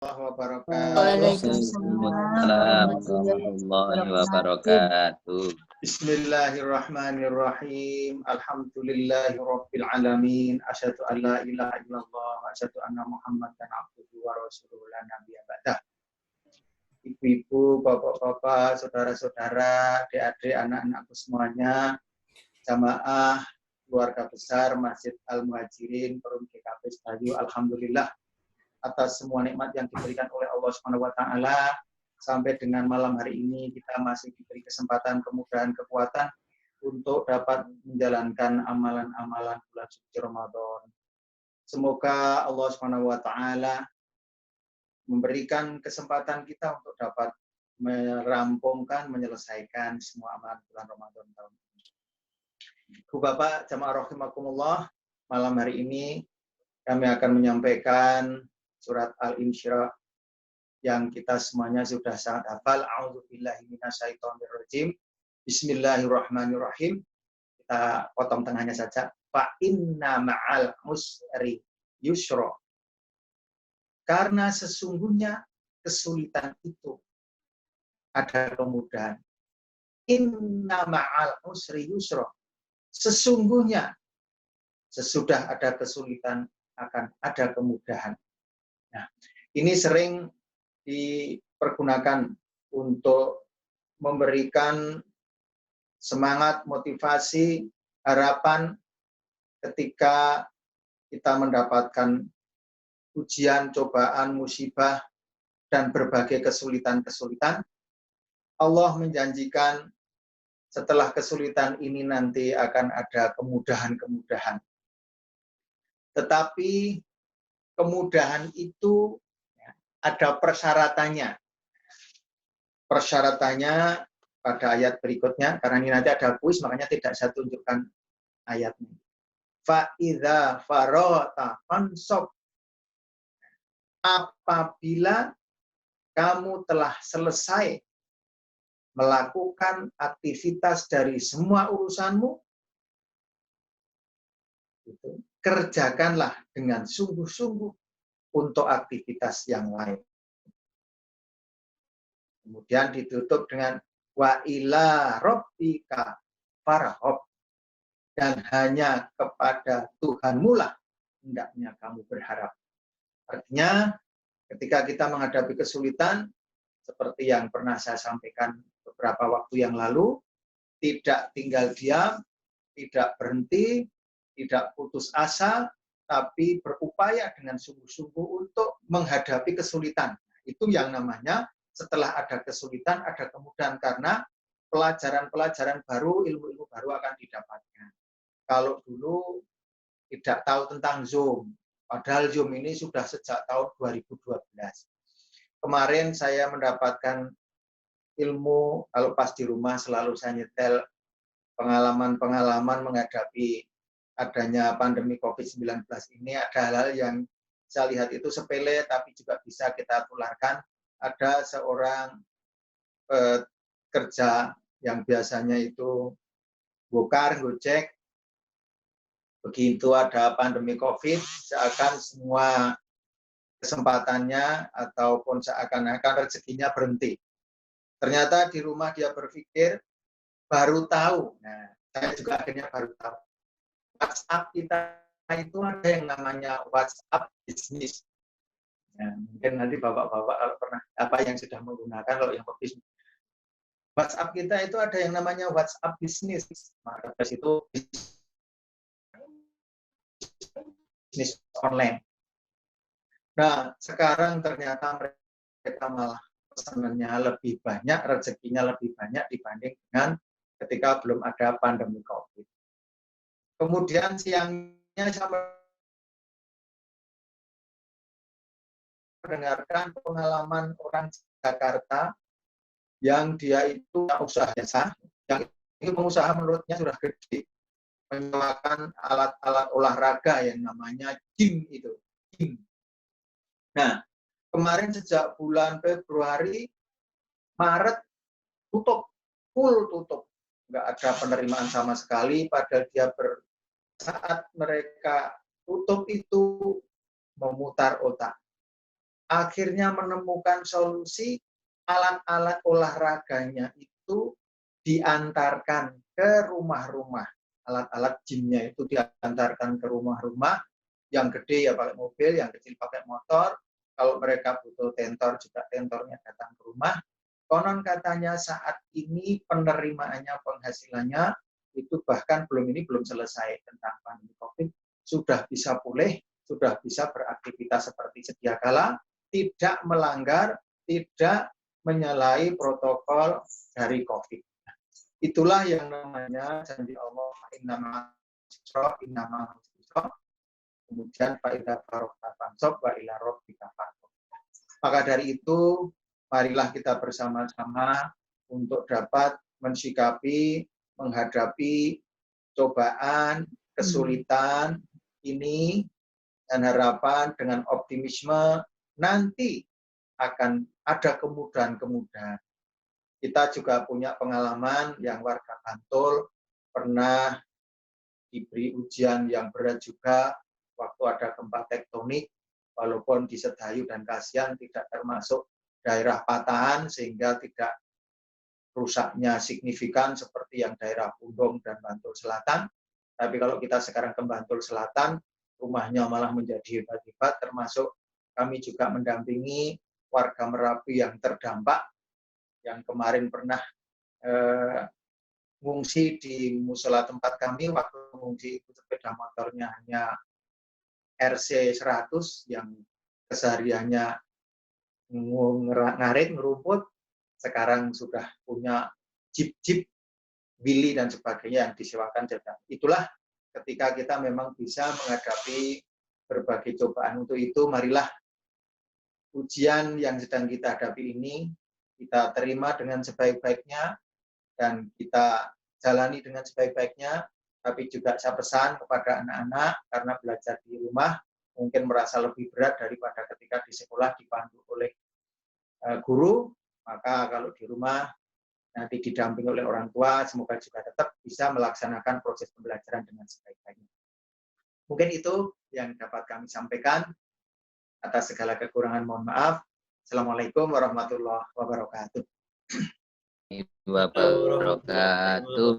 wabarakatuh. Waalaikumsalam warahmatullahi wabarakatuh. Bismillahirrahmanirrahim. Alhamdulillahirabbil alamin. Asyhadu an la ilaha illallah wa asyhadu anna Muhammadan abduhu wa rasuluhu la nabiyya ba'dah. Ibu-ibu, bapak-bapak, saudara-saudara, adik-adik, anak-anakku semuanya, jamaah keluarga besar Masjid Al-Muhajirin Perum GKP Sedayu, alhamdulillah atas semua nikmat yang diberikan oleh Allah Subhanahu wa taala. Sampai dengan malam hari ini kita masih diberi kesempatan, kemudahan, kekuatan untuk dapat menjalankan amalan-amalan bulan suci Ramadan. Semoga Allah Subhanahu wa taala memberikan kesempatan kita untuk dapat merampungkan, menyelesaikan semua amalan bulan Ramadan tahun ini. Bu Bapak jamaah rahimakumullah, malam hari ini kami akan menyampaikan surat Al-Insyirah yang kita semuanya sudah sangat hafal. A'udzubillahi minasyaitonirrajim. Bismillahirrahmanirrahim. Kita potong tengahnya saja. Fa inna ma'al usri yusra. Karena sesungguhnya kesulitan itu ada kemudahan. Inna ma'al usri yusra. Sesungguhnya sesudah ada kesulitan akan ada kemudahan. Nah, ini sering dipergunakan untuk memberikan semangat, motivasi, harapan ketika kita mendapatkan ujian, cobaan, musibah, dan berbagai kesulitan-kesulitan. Allah menjanjikan setelah kesulitan ini nanti akan ada kemudahan-kemudahan. Tetapi kemudahan itu ada persyaratannya. Persyaratannya pada ayat berikutnya, karena ini nanti ada kuis, makanya tidak saya tunjukkan ayatnya. Fa'idha farota fansop. Apabila kamu telah selesai melakukan aktivitas dari semua urusanmu, kerjakanlah dengan sungguh-sungguh untuk aktivitas yang lain. Kemudian ditutup dengan wa ila rabbika farghab, dan hanya kepada Tuhanmu lah hendaknya kamu berharap. Artinya ketika kita menghadapi kesulitan seperti yang pernah saya sampaikan beberapa waktu yang lalu, tidak tinggal diam, tidak berhenti, tidak putus asa, tapi berupaya dengan sungguh-sungguh untuk menghadapi kesulitan. Itu yang namanya setelah ada kesulitan, ada kemudahan, karena pelajaran-pelajaran baru, ilmu-ilmu baru akan didapatkan. Kalau dulu tidak tahu tentang Zoom, padahal Zoom ini sudah sejak tahun 2012. Kemarin saya mendapatkan ilmu, kalau pas di rumah selalu saya nyetel pengalaman-pengalaman menghadapi adanya pandemi COVID-19 ini. Ada hal-hal yang saya lihat itu sepele, tapi juga bisa kita tularkan. Ada seorang pekerja yang biasanya itu bokar, gojek, begitu ada pandemi COVID, seakan semua kesempatannya ataupun seakan-akan rezekinya berhenti. Ternyata di rumah dia berpikir, baru tahu. Nah, saya juga akhirnya baru tahu. WhatsApp kita itu ada yang namanya WhatsApp bisnis. Ya, mungkin nanti bapak-bapak kalau pernah apa yang sudah menggunakan, kalau yang bisnis. WhatsApp kita itu ada yang namanya WhatsApp bisnis. Maka dari itu bisnis online. Nah, sekarang ternyata mereka malah pesanannya lebih banyak, rezekinya lebih banyak dibanding dengan ketika belum ada pandemi COVID. Kemudian siangnya saya mendengarkan pengalaman orang Jakarta yang dia itu usaha jasa, yang ini pengusaha menurutnya sudah gede, menyewakan alat-alat olahraga yang namanya gym itu. Gym. Nah, kemarin sejak bulan Februari, Maret tutup, full tutup, nggak ada penerimaan sama sekali. Padahal dia saat mereka tutup itu memutar otak. akhirnya menemukan solusi, alat-alat olahraganya itu diantarkan ke rumah-rumah. Alat-alat gymnya itu diantarkan ke rumah-rumah. Yang gede ya pakai mobil, yang kecil pakai motor. Kalau mereka butuh tentor, juga tentornya datang ke rumah. Konon katanya saat ini penerimaannya, penghasilannya, itu bahkan belum selesai tentang pandemi COVID, sudah bisa pulih, sudah bisa beraktivitas seperti sedia kala, tidak melanggar, tidak menyalahi protokol dari COVID. Itulah yang namanya janji Allah, innama kemudian fa'idah barokah fansop wa ila rabbika farghab. Maka dari itu, marilah kita bersama-sama untuk dapat mensikapi, menghadapi cobaan, kesulitan ini, dan harapan dengan optimisme nanti akan ada kemudahan-kemudahan. Kita juga punya pengalaman yang warga Bantul pernah diberi ujian yang berat juga waktu ada gempa tektonik, walaupun di Sedayu dan Kasihan tidak termasuk daerah patahan sehingga tidak rusaknya signifikan seperti yang daerah Pundong dan Bantul Selatan. Tapi kalau kita sekarang ke Bantul Selatan, rumahnya malah menjadi hebat-hebat, termasuk kami juga mendampingi warga Merapi yang terdampak, yang kemarin pernah ngungsi di musola tempat kami, waktu ngungsi itu sepeda motornya hanya RC 100 yang kesehariannya ngarit, ngerumput, sekarang sudah punya jeep, Willy dan sebagainya yang disewakan. Itulah ketika kita memang bisa menghadapi berbagai cobaan. Untuk itu, marilah ujian yang sedang kita hadapi ini kita terima dengan sebaik-baiknya dan kita jalani dengan sebaik-baiknya. Tapi juga saya pesan kepada anak-anak, karena belajar di rumah mungkin merasa lebih berat daripada ketika di sekolah dipandu oleh guru, maka kalau di rumah nanti didampingi oleh orang tua, semoga juga tetap bisa melaksanakan proses pembelajaran dengan sebaik-baiknya. Mungkin itu yang dapat kami sampaikan. Atas segala kekurangan mohon maaf. Assalamualaikum warahmatullahi wabarakatuh. Wabarakatuh.